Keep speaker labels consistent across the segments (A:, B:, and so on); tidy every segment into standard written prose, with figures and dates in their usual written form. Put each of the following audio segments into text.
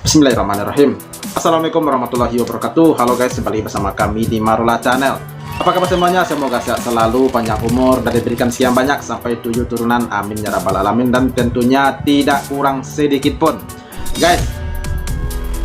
A: Bismillahirrahmanirrahim. Assalamualaikum warahmatullahi wabarakatuh. Halo guys, kembali bersama kami di Marula Channel. Apa kabar semuanya? Semoga sehat selalu, panjang umur, dan diberikan siang banyak sampai 7 turunan. Amin ya rabbal alamin. Dan tentunya tidak kurang sedikit pun. Guys,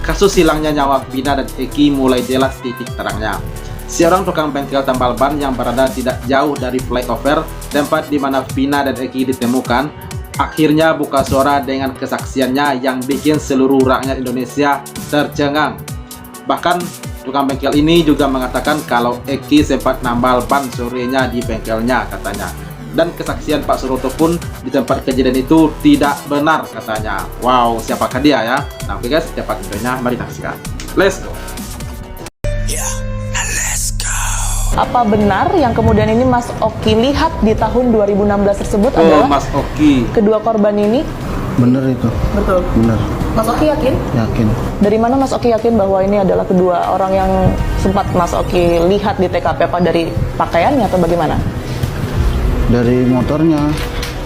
A: kasus hilangnya nyawa Vina dan Eki mulai jelas titik terangnya. Seorang tukang bengkel tambal ban yang berada tidak jauh dari flyover, tempat di mana Vina dan Eki ditemukan, akhirnya buka suara dengan kesaksiannya yang bikin seluruh rakyat Indonesia tercengang. Bahkan tukang bengkel ini juga mengatakan kalau Eki sempat nambal ban sorenya di bengkelnya katanya. Dan kesaksian Pak Suroto pun di tempat kejadian itu tidak benar katanya. Wow, siapakah dia ya? Nah oke guys, cepat videonya, mari kita saksikan. Let's go.
B: Apa benar yang kemudian ini Mas Oki lihat di tahun 2016 tersebut adalah
A: Mas Oki.
B: kedua korban ini?
C: Bener itu.
B: Betul.
C: Bener.
B: Mas Oki yakin?
C: Yakin.
B: Dari mana Mas Oki yakin bahwa ini adalah kedua orang yang sempat Mas Oki lihat di TKP? Apa dari pakaiannya atau bagaimana?
C: Dari motornya.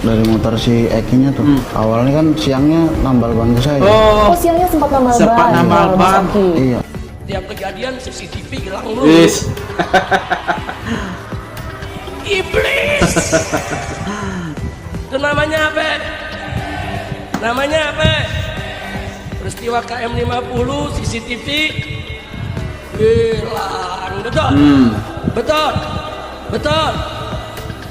C: Dari motor si Ekinya tuh. Awalnya kan siangnya nambal ban ke saya.
B: Oh, siangnya sempat nambal ban.
A: Sempat nambal
B: Mas
A: ban.
B: Oki.
C: Iya.
D: Tiap kejadian CCTV hilang lu.
A: Wis.
D: Iblis. Itu namanya apa? Namanya apa? Peristiwa KM50 CCTV hilang. Betul? Betul? Betul?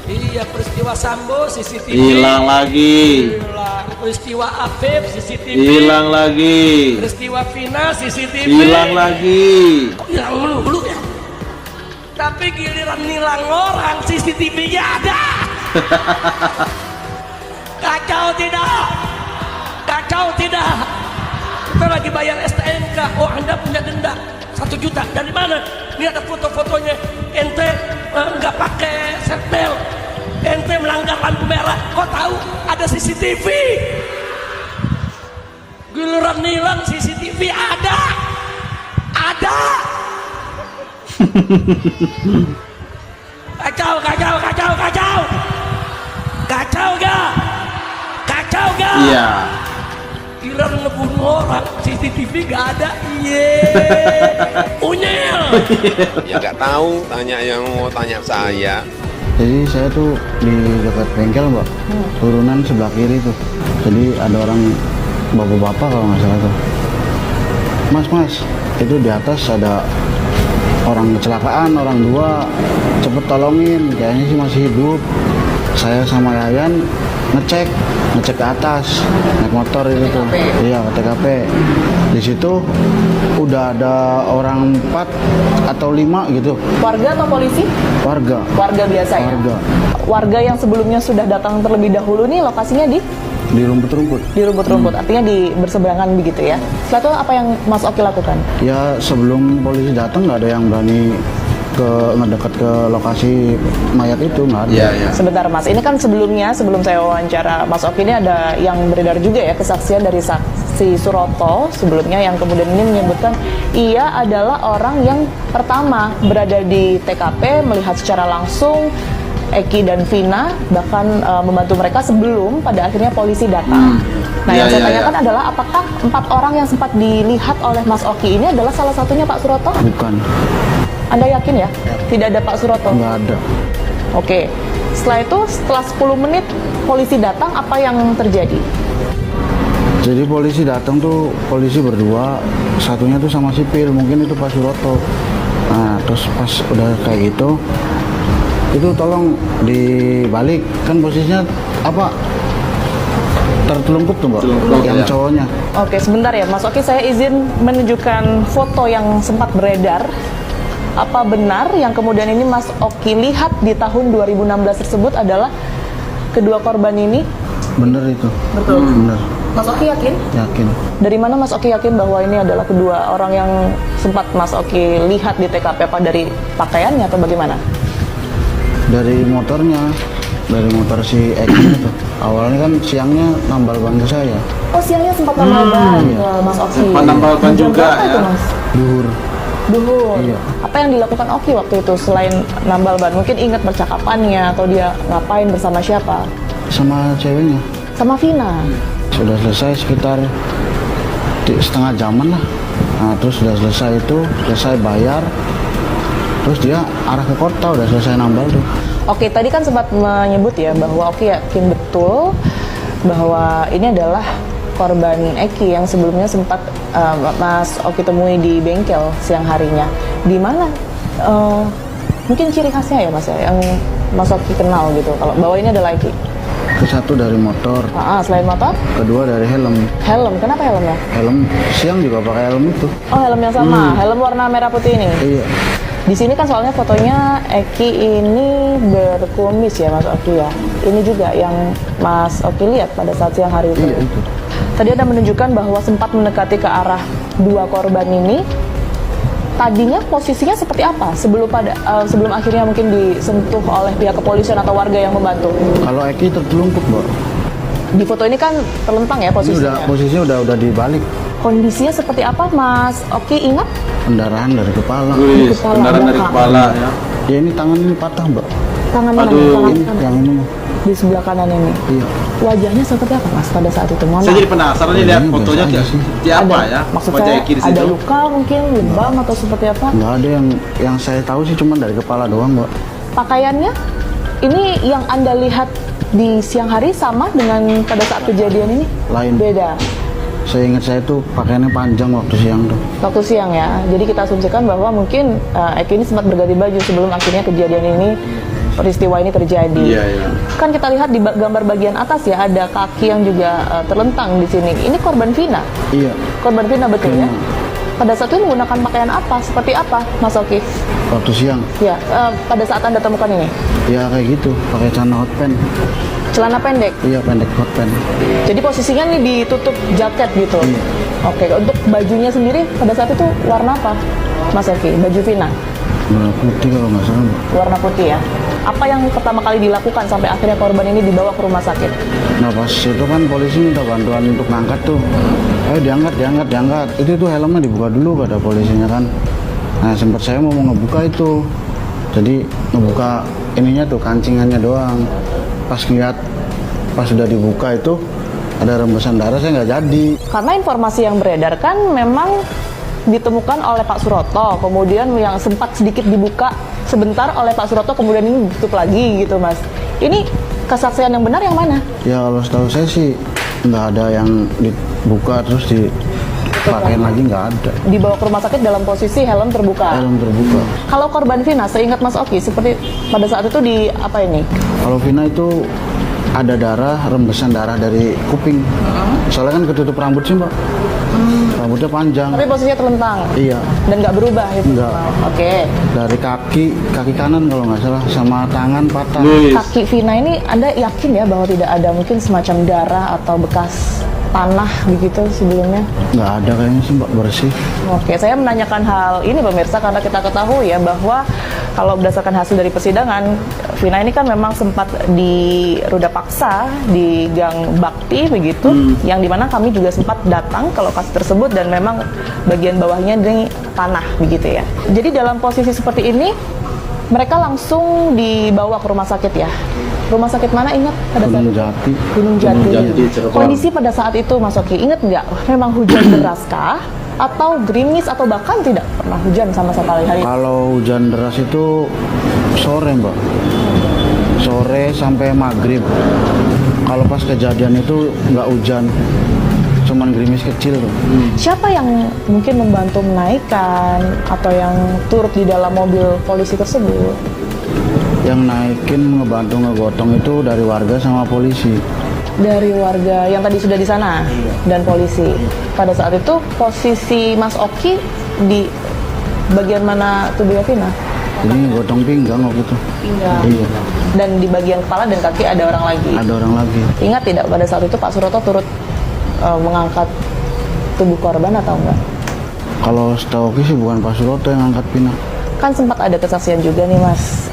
D: Iya, peristiwa Sambo CCTV
A: Hilang lagi.
D: hilang. Peristiwa Afif CCTV
A: Hilang lagi.
D: Peristiwa Vina CCTV
A: Hilang lagi.
D: kok hilang melulu ya? Tapi giliran nilang orang CCTV-nya ada. Kacau tidak? Kacau tidak? Kita lagi bayar STNK. Oh, Anda punya denda 1 juta. Dari mana? Ini ada foto-fotonya. Ente nggak pakai seatbelt. Ente melanggar lampu merah. Kok tahu ada CCTV? Giliran nilang CCTV ada. Ada. Kacau, kacau, kacau, kacau. Kacau gak? Kacau gak?
A: Iya.
D: Giliran ngebunuh orang, CCTV gak ada. Iye. Unyil.
E: Ya nggak tahu, tanya yang mau tanya saya.
C: Jadi saya tuh di dekat bengkel, Mbak. Turunan sebelah kiri tuh. Jadi ada orang bapak-bapak kalau nggak salah tuh. Mas, itu di atas ada orang kecelakaan, orang dua, cepet tolongin, kayaknya sih masih hidup. Saya sama Yayan ngecek ke atas, naik motor itu tuh. Iya, ke TKP. Di situ udah ada orang 4 atau 5 gitu.
B: Warga atau polisi?
C: Warga.
B: Warga biasa ya?
C: Warga.
B: Warga yang sebelumnya sudah datang terlebih dahulu nih lokasinya di
C: Rumput-rumput.
B: rumput-rumput, artinya di berseberangan begitu ya. Setelah itu apa yang Mas Oki lakukan?
C: Ya sebelum polisi datang nggak ada yang berani ngedekat ke lokasi mayat itu, nggak ada.
A: Iya, iya.
B: Sebentar Mas, ini kan sebelumnya, sebelum saya wawancara Mas Oki, ini ada yang beredar juga ya kesaksian dari saksi Suroto sebelumnya yang kemudian ini menyebutkan ia adalah orang yang pertama berada di TKP, melihat secara langsung Eki dan Vina, bahkan membantu mereka sebelum pada akhirnya polisi datang. Nah,
A: Iya,
B: yang saya
A: iya,
B: tanyakan
A: iya.
B: adalah apakah 4 orang yang sempat dilihat oleh Mas Oki ini adalah salah satunya Pak Suroto?
C: Bukan,
B: Anda yakin ya? Tidak ada Pak Suroto?
C: nggak ada.
B: Oke. Setelah itu, setelah 10 menit polisi datang, apa yang terjadi?
C: Jadi polisi datang tuh, polisi berdua, satunya tuh sama sipil, mungkin itu Pak Suroto. Nah, terus pas udah kayak gitu, itu tolong dibalik, kan posisinya apa? Tertelungkup tuh, Mbak,
A: Tertelungkup,
C: yang
A: ya.
C: cowoknya.
B: Oke, sebentar ya Mas Oki, saya izin menunjukkan foto yang sempat beredar. Apa benar yang kemudian ini Mas Oki lihat di tahun 2016 tersebut adalah kedua korban ini?
C: Bener itu.
B: Betul.
C: Bener,
B: Mas Oki yakin?
C: yakin.
B: Dari mana Mas Oki yakin bahwa ini adalah kedua orang yang sempat Mas Oki lihat di TKP? Apa dari pakaiannya atau bagaimana?
C: Dari motornya, dari motor si Ekinya tuh. Awalnya kan siangnya nambal ban ke saya.
B: Oh, siangnya sempat nambal ban
C: iya.
B: ke Mas Oki.
A: Sempat nambal ban
B: Jam
A: juga,
B: berapa itu,
A: ya?
B: Mas?
C: Duhur.
B: Duhur.
C: Iya.
B: Apa yang dilakukan Oki waktu itu selain nambal ban? Mungkin ingat percakapannya atau dia ngapain bersama siapa?
C: Sama ceweknya.
B: Sama Vina.
C: Sudah selesai sekitar setengah jaman lah. Nah, terus sudah selesai bayar, terus dia arah ke kota, udah selesai nambal tuh.
B: Oke, tadi kan sempat menyebut ya bahwa Oki yakin betul bahwa ini adalah korban Eki yang sebelumnya sempat Mas Oki temui di bengkel siang harinya. Di mana? Mungkin ciri khasnya ya Mas ya, yang Mas Oki kenal gitu. Kalau bahwa ini adalah Eki.
C: Satu dari motor,
B: Selain motor?
C: kedua dari helm.
B: Helm, kenapa helmnya?
C: Helm siang juga pakai helm itu.
B: Oh, helm yang sama, helm warna merah putih ini.
C: Iya.
B: Di sini kan soalnya fotonya Eki ini berkumis ya Mas Oki ya. Ini juga yang Mas Oki lihat pada saat siang hari itu.
C: Iya itu.
B: Tadi Anda menunjukkan bahwa sempat mendekati ke arah dua korban ini. Tadinya posisinya seperti apa sebelum akhirnya mungkin disentuh oleh pihak kepolisian atau warga yang membantu?
C: Kalau Eki tertelungkup, Mbak.
B: Di foto ini kan terlentang ya
C: Ini
B: posisinya.
C: posisinya udah dibalik.
B: Kondisinya seperti apa Mas Oki ingat?
C: Pendarahan dari kepala.
A: Wih,
B: Kepala,
A: kendaraan dari
B: belakang.
A: kepala ya.
C: Ya ini tangan ini patah, Mbak.
B: Tangan mana?
A: Aduh,
B: Tangan
C: Ini
B: kanan.
C: yang ini.
B: Di sebelah kanan ini.
C: Iya.
B: Wajahnya seperti apa Mas pada saat itu? Mohon
A: Saya
B: maaf.
A: jadi penasaran nih lihat
C: Ini
A: fotonya
C: biasa aja
A: kayak
C: sih.
A: seperti apa ya?
B: Maksud
A: Wajah
B: saya
A: Eki di
B: ada
A: situ.
B: luka mungkin, lebam atau seperti apa?
C: Nggak ada yang saya tahu sih cuma dari kepala doang, Mbak.
B: Pakaiannya ini yang Anda lihat di siang hari sama dengan pada saat kejadian ini?
C: Lain.
B: Beda.
C: Saya ingat saya tuh pakaiannya panjang waktu siang tuh.
B: Waktu siang ya. Jadi kita asumsikan bahwa mungkin Eki ini sempat berganti baju sebelum akhirnya kejadian ini, peristiwa ini terjadi.
A: Iya, iya.
B: Kan kita lihat di gambar bagian atas ya ada kaki yang juga terlentang di sini. Ini korban Vina.
C: Iya.
B: Korban Vina betul ya. Pada saat itu menggunakan pakaian apa? Seperti apa, Mas Oki?
C: Waktu siang.
B: Ya, pada saat Anda temukan ini,
C: Ya kayak gitu, pakai celana hot pants.
B: celana pendek.
C: Iya, pendek hot pants.
B: Jadi posisinya nih ditutup jaket gitu.
C: Iya.
B: Oke, untuk bajunya sendiri pada saat itu warna apa, Mas Oki? Baju Vina,
C: Warna putih kalau nggak salah, Mbak.
B: warna putih ya. Apa yang pertama kali dilakukan sampai akhirnya korban ini dibawa ke rumah sakit?
C: Nah pas itu kan polisi minta bantuan untuk ngangkat tuh. Ayo diangkat. Itu tuh helmnya dibuka dulu kata polisinya kan. Nah sempat saya mau ngebuka itu. Jadi ngebuka ininya tuh kancingannya doang. Pas sudah dibuka itu ada rembesan darah, saya nggak jadi.
B: Karena informasi yang beredar kan memang ditemukan oleh Pak Suroto, kemudian yang sempat sedikit dibuka sebentar oleh Pak Suroto, kemudian ini ditutup lagi gitu Mas. Ini kesaksian yang benar yang mana?
C: Ya kalau setahu saya sih nggak ada yang dibuka terus dipakein lagi, nggak ada.
B: Dibawa ke rumah sakit dalam posisi helm terbuka.
C: Helm terbuka.
B: Kalau korban Vina, seingat Mas Oki, seperti pada saat itu di apa ini?
C: Kalau Vina itu ada darah, rembesan darah dari kuping. Soalnya kan ketutup rambut sih, Mbak. Rambutnya panjang.
B: Tapi posisinya terlentang.
C: Iya.
B: Dan nggak berubah itu.
C: Nggak.
B: Oke.
C: Dari kaki kanan kalau nggak salah, sama tangan patah.
A: Wih,
B: Kaki Vina ini Anda yakin ya bahwa tidak ada mungkin semacam darah atau bekas tanah begitu sebelumnya?
C: Nggak ada kayaknya sih, Mbak, bersih.
B: Oke, saya menanyakan hal ini pemirsa karena kita ketahui ya bahwa kalau berdasarkan hasil dari persidangan, Vina ini kan memang sempat di ruda paksa di Gang Bakti begitu, yang dimana kami juga sempat datang ke lokasi tersebut dan memang bagian bawahnya ini tanah begitu ya. Jadi dalam posisi seperti ini, mereka langsung dibawa ke rumah sakit ya. Rumah sakit mana ingat pada saat
C: Gunung
B: itu?
C: Jati.
B: Gunung Jati.
A: Gunung Jati, Cirebon.
B: Kondisi pada saat itu Mas Oki ingat nggak? Memang hujan deras kah? Atau gerimis atau bahkan tidak pernah hujan sama sekali hari itu?
C: Kalau hujan deras itu sore, Mbak. Sore sampai maghrib. Kalau pas kejadian itu nggak hujan, cuman gerimis kecil tuh.
B: Siapa yang mungkin membantu menaikkan atau yang turut di dalam mobil polisi tersebut?
C: Yang naikin ngebantu ngegotong itu dari warga sama polisi.
B: Dari warga yang tadi sudah di sana dan polisi. Pada saat itu posisi Mas Oki di bagian mana tubuhnya Vina?
C: Jadi ngegotong pinggang waktu itu.
B: Pinggang.
C: Iya,
B: Dan di bagian kepala dan kaki ada orang lagi.
C: ada orang lagi.
B: Ingat tidak pada saat itu Pak Suroto turut mengangkat tubuh korban atau enggak?
C: Kalau setahu aku sih bukan Pak Suroto yang angkat Vina.
B: Kan sempat ada kesaksian juga nih Mas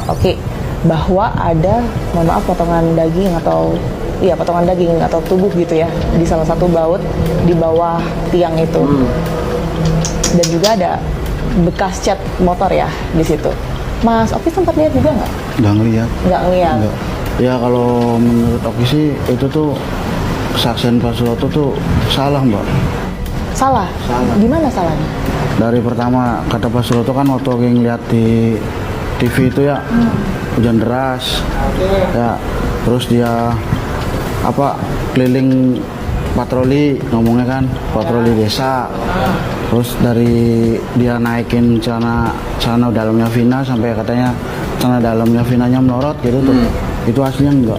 B: Oki, bahwa ada, mohon maaf, potongan daging atau potongan daging atau tubuh gitu ya di salah satu baut di bawah tiang itu. Dan juga ada bekas cat motor ya di situ. Mas Oki sempat lihat juga nggak?
C: Nggak ngeliat.
B: Nggak ngeliat.
C: Nggak. Ya kalau menurut Oki sih itu tuh kesaksian Pak Suroto tuh salah, Mbak.
B: Salah?
C: Salah.
B: Gimana salahnya?
C: Dari pertama kata Pak Suroto kan waktu lagi ngeliat di TV itu ya, hujan deras ya, terus dia keliling patroli, ngomongnya kan patroli desa, terus dari dia naikin celana dalamnya Vina sampai katanya celana dalamnya Vinanya melorot gitu tuh, itu aslinya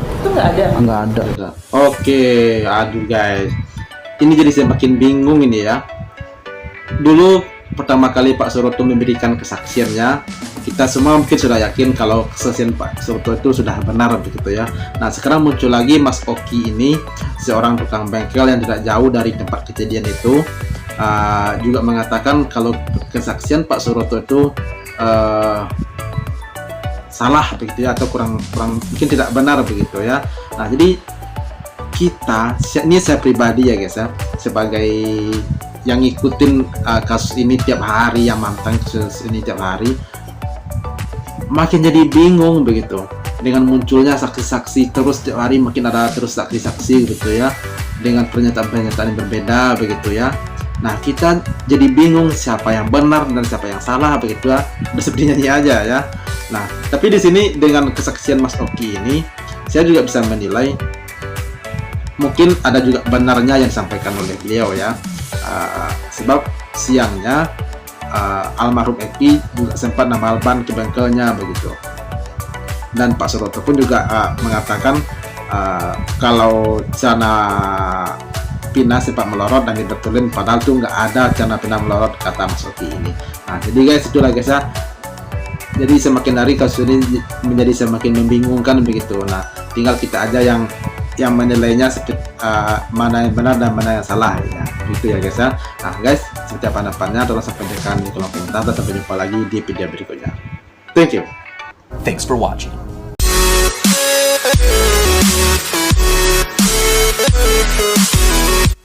C: enggak ada.
A: Oke, aduh guys, ini jadi saya makin bingung ini ya. Dulu pertama kali Pak Suroto memberikan kesaksiannya, kita semua mungkin sudah yakin kalau kesaksian Pak Suroto itu sudah benar begitu ya. Nah sekarang muncul lagi Mas Oki ini, seorang tukang bengkel yang tidak jauh dari tempat kejadian itu, juga mengatakan kalau kesaksian Pak Suroto itu salah begitu ya, atau kurang mungkin tidak benar begitu ya. Nah jadi ini saya pribadi ya guys ya, sebagai yang ngikutin kasus ini tiap hari, yang mantang kasus ini tiap hari, makin jadi bingung begitu dengan munculnya saksi-saksi terus tiap hari, makin ada terus saksi-saksi gitu ya, dengan pernyataan-pernyataan yang berbeda begitu ya. Nah kita jadi bingung siapa yang benar dan siapa yang salah begitu ya, udah seperti nyanyi aja ya. Nah tapi di sini dengan kesaksian Mas Oki ini, saya juga bisa menilai mungkin ada juga benarnya yang disampaikan oleh beliau ya. Sebab siangnya almarhum Eki juga sempat nambal ban ke bengkelnya begitu, dan Pak Suroto pun juga mengatakan kalau celana Pina sempat melorot dan dibetulin, padahal tuh nggak ada celana Pina melorot kata Mas Oki ini. Nah jadi guys, itulah guys ya, jadi semakin hari kasus ini menjadi semakin membingungkan begitu. Nah tinggal kita aja yang menilainya mana yang benar dan mana yang salah ya, gitu ya guys ya. Nah guys, seperti apa pendapatnya tolong sampaikan di kolom komentar, dan sampai jumpa lagi di video berikutnya. Thank you.
F: Thanks for watching.